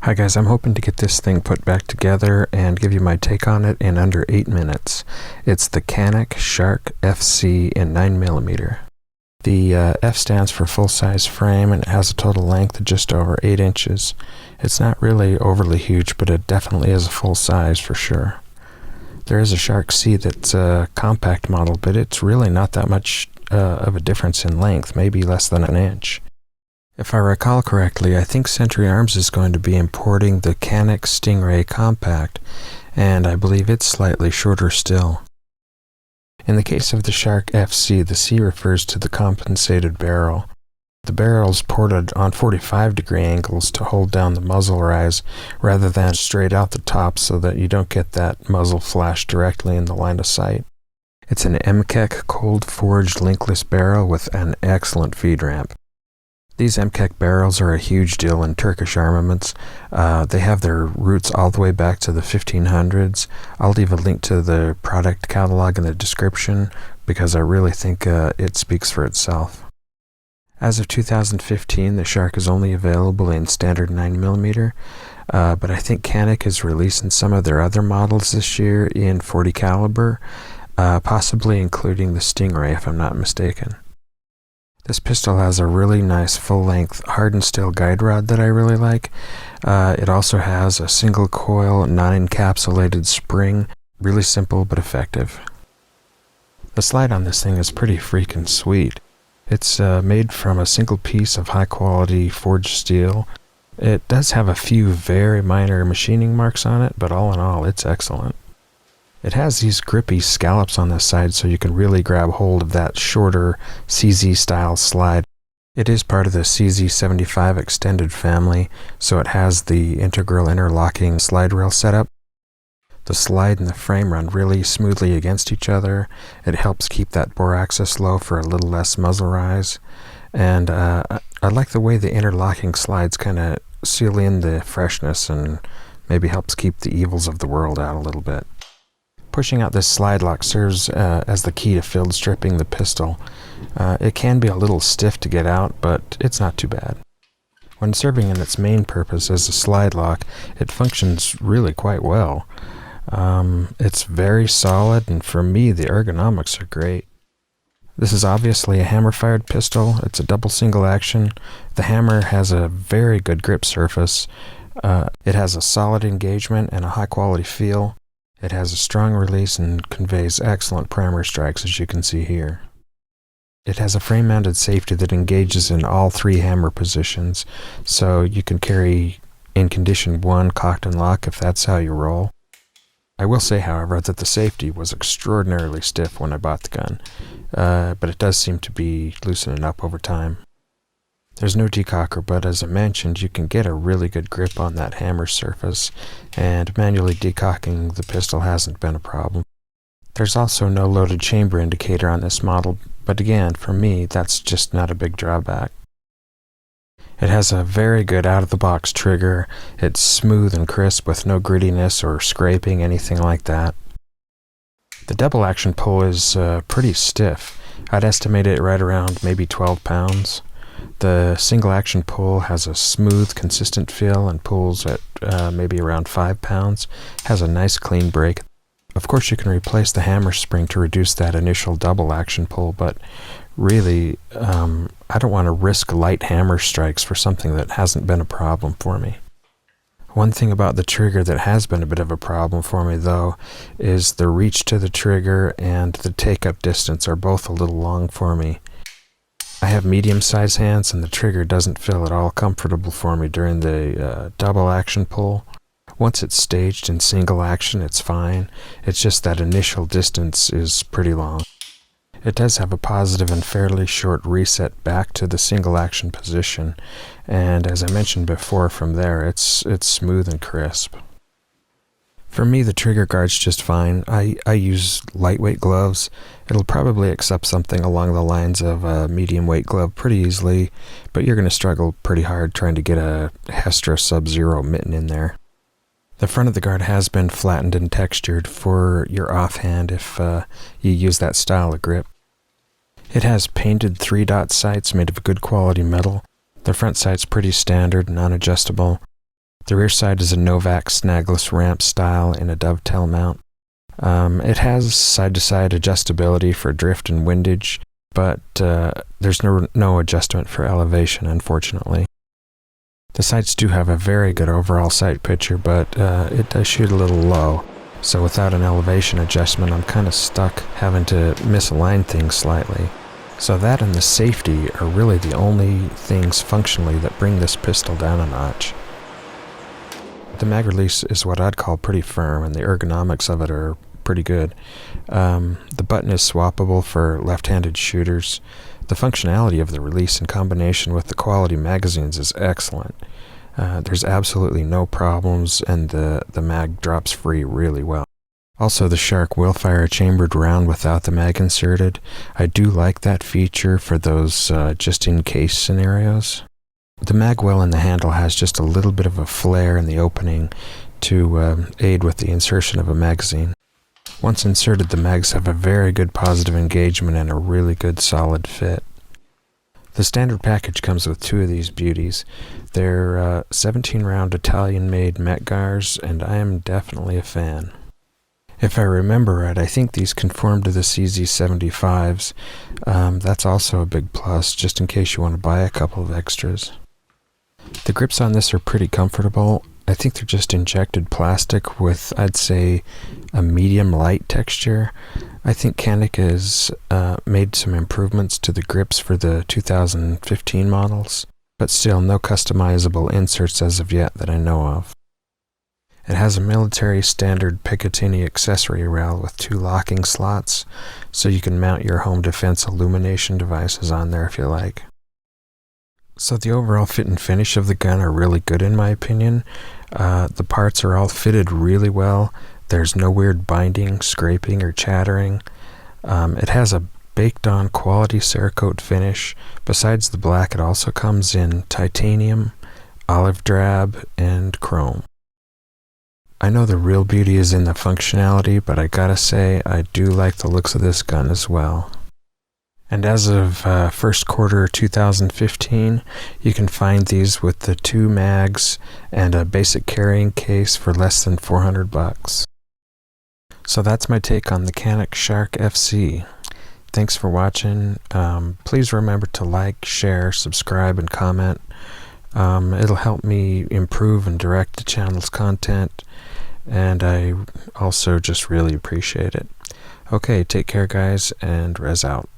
Hi guys, I'm hoping to get this thing put back together and give you my take on it in under 8 minutes. It's the Canik Shark FC in 9mm. The F stands for full-size frame and it has a total length of just over 8 inches. It's not really overly huge, but it definitely is a full size for sure. There is a Shark C that's a compact model, but it's really not that much of a difference in length, maybe less than an inch. If I recall correctly, I think Century Arms is going to be importing the Canik Stingray Compact, and I believe it's slightly shorter still. In the case of the Shark FC, the C refers to the compensated barrel. The barrel is ported on 45-degree angles to hold down the muzzle rise rather than straight out the top so that you don't get that muzzle flash directly in the line of sight. It's an MKEC cold-forged linkless barrel with an excellent feed ramp. These MKEC barrels are a huge deal in Turkish armaments. They have their roots all the way back to the 1500s. I'll leave a link to the product catalog in the description because I really think it speaks for itself. As of 2015, the Shark is only available in standard 9mm, but I think Canik is releasing some of their other models this year in 40 caliber, possibly including the Stingray if I'm not mistaken. This pistol has a really nice full-length hardened steel guide rod that I really like. It also has a single coil, non-encapsulated spring, really simple but effective. The slide on this thing is pretty freaking sweet. It's made from a single piece of high-quality forged steel. It does have a few very minor machining marks on it, but all in all, it's excellent. It has these grippy scallops on the side so you can really grab hold of that shorter CZ style slide. It is part of the CZ75 extended family, so it has the integral interlocking slide rail setup. The slide and the frame run really smoothly against each other. It helps keep that bore axis low for a little less muzzle rise. And I like the way the interlocking slides kind of seal in the freshness and maybe helps keep the evils of the world out a little bit. Pushing out this slide lock serves as the key to field stripping the pistol. It can be a little stiff to get out, but it's not too bad. When serving in its main purpose as a slide lock, it functions really quite well. It's very solid, and for me, the ergonomics are great. This is obviously a hammer-fired pistol. It's a double single action. The hammer has a very good grip surface. It has a solid engagement and a high-quality feel. It has a strong release and conveys excellent primer strikes, as you can see here. It has a frame-mounted safety that engages in all 3 hammer positions, so you can carry in condition 1 cocked and lock if that's how you roll. I will say, however, that the safety was extraordinarily stiff when I bought the gun, but it does seem to be loosening up over time. There's no decocker, but as I mentioned, you can get a really good grip on that hammer surface, and manually decocking the pistol hasn't been a problem. There's also no loaded chamber indicator on this model, but again, for me, that's just not a big drawback. It has a very good out-of-the-box trigger. It's smooth and crisp with no grittiness or scraping, anything like that. The double action pull is pretty stiff. I'd estimate it right around maybe 12 pounds. The single action pull has a smooth, consistent feel and pulls at maybe around 5 pounds. Has a nice clean break. Of course, you can replace the hammer spring to reduce that initial double action pull, but really, I don't want to risk light hammer strikes for something that hasn't been a problem for me. One thing about the trigger that has been a bit of a problem for me, though, is the reach to the trigger and the take-up distance are both a little long for me. I have medium-sized hands, and the trigger doesn't feel at all comfortable for me during the double action pull. Once it's staged in single action, it's fine. It's just that initial distance is pretty long. It does have a positive and fairly short reset back to the single action position, and as I mentioned before, from there it's smooth and crisp. For me, the trigger guard's just fine. I use lightweight gloves. It'll probably accept something along the lines of a medium weight glove pretty easily, but you're going to struggle pretty hard trying to get a Hestra Sub-Zero mitten in there. The front of the guard has been flattened and textured for your offhand if you use that style of grip. It has painted 3-dot sights made of good quality metal. The front sight's pretty standard, non-adjustable. The rear side is a Novak snagless ramp style in a dovetail mount. It has side-to-side adjustability for drift and windage, but there's no adjustment for elevation, unfortunately. The sights do have a very good overall sight picture, but it does shoot a little low, so without an elevation adjustment I'm kind of stuck having to misalign things slightly. So that and the safety are really the only things functionally that bring this pistol down a notch. The mag release is what I'd call pretty firm, and the ergonomics of it are pretty good. The button is swappable for left-handed shooters. The functionality of the release in combination with the quality magazines is excellent. There's absolutely no problems, and the mag drops free really well. Also, the Shark will fire a chambered round without the mag inserted. I do like that feature for those just-in-case scenarios. The mag well in the handle has just a little bit of a flare in the opening to aid with the insertion of a magazine. Once inserted, the mags have a very good positive engagement and a really good solid fit. The standard package comes with two of these beauties. They're 17-round Italian-made Mec-Gars, and I am definitely a fan. If I remember right, I think these conform to the CZ75s. That's also a big plus, just in case you want to buy a couple of extras. The grips on this are pretty comfortable. I think they're just injected plastic with, I'd say, a medium light texture. I think Canik has made some improvements to the grips for the 2015 models, but still no customizable inserts as of yet that I know of. It has a military standard Picatinny accessory rail with 2 locking slots, so you can mount your home defense illumination devices on there if you like. So the overall fit and finish of the gun are really good in my opinion. The parts are all fitted really well. There's no weird binding, scraping, or chattering. It has a baked-on quality Cerakote finish. Besides the black, it also comes in titanium, olive drab, and chrome. I know the real beauty is in the functionality, but I gotta say, I do like the looks of this gun as well. And as of first quarter 2015, you can find these with the 2 mags and a basic carrying case for less than $400. So that's my take on the Canik Shark FC. Thanks for watching. Please remember to like, share, subscribe, and comment. It'll help me improve and direct the channel's content, and I also just really appreciate it. Okay, take care guys, and Rez out.